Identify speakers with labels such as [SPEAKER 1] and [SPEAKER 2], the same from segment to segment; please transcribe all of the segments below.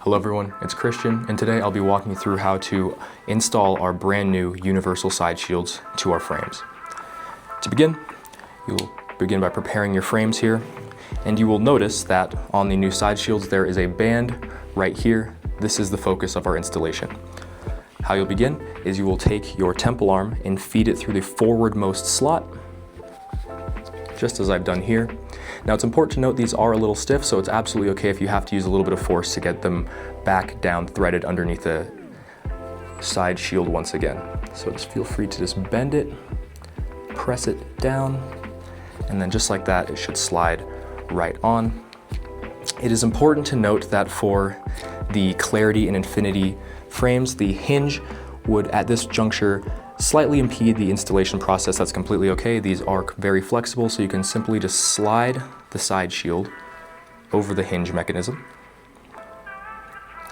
[SPEAKER 1] Hello everyone, it's Christian, and today I'll be walking you through how to install our brand new universal side shields to our frames. To begin, you'll begin by preparing your frames here, and you will notice that on the new side shields there is a band right here. This is the focus of our installation. How you'll begin is you will take your temple arm and feed it through the forwardmost slot, just as I've done here. Now it's important to note these are a little stiff, so it's absolutely okay if you have to use a little bit of force to get them back down threaded underneath the side shield once again. So just feel free to just bend it, press it down, and then just like that, it should slide right on. It is important to note that for the Clarity and Infinity frames, the hinge would at this juncture slightly impede the installation process. That's completely okay. These are very flexible, so you can simply just slide the side shield over the hinge mechanism.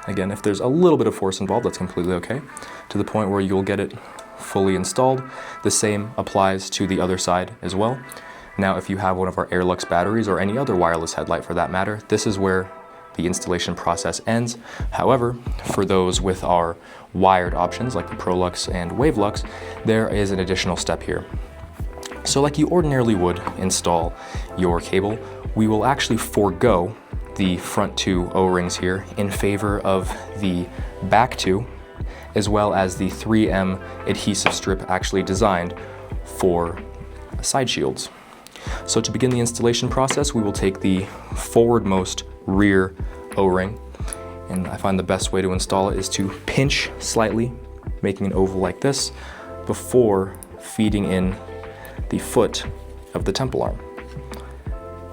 [SPEAKER 1] Again, if there's a little bit of force involved, that's completely okay, to the point where you'll get it fully installed. The same applies to the other side as well. Now, if you have one of our Airlux batteries or any other wireless headlight for that matter, this is where the installation process ends. However, for those with our wired options like the ProLux and WaveLux, there is an additional step here. So like you ordinarily would install your cable, we will actually forego the front two O-rings here in favor of the back two, as well as the 3M adhesive strip actually designed for side shields. So to begin the installation process, we will take the forwardmost rear O-ring, and I find the best way to install it is to pinch slightly, making an oval like this, before feeding in the foot of the temple arm.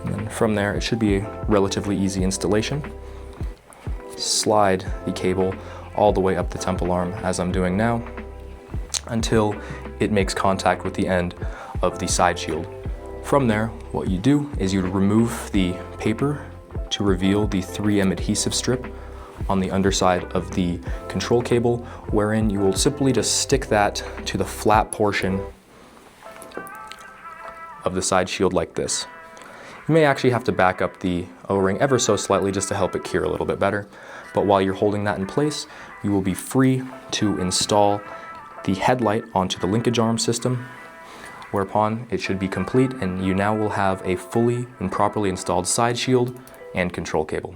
[SPEAKER 1] And then from there, it should be a relatively easy installation. Slide the cable all the way up the temple arm, as I'm doing now, until it makes contact with the end of the side shield. From there, what you do is you remove the paper to reveal the 3M adhesive strip on the underside of the control cable, wherein you will simply just stick that to the flat portion of the side shield like this. You may actually have to back up the O-ring ever so slightly just to help it cure a little bit better, but while you're holding that in place, you will be free to install the headlight onto the linkage arm system, whereupon it should be complete and you now will have a fully and properly installed side shield and control cable.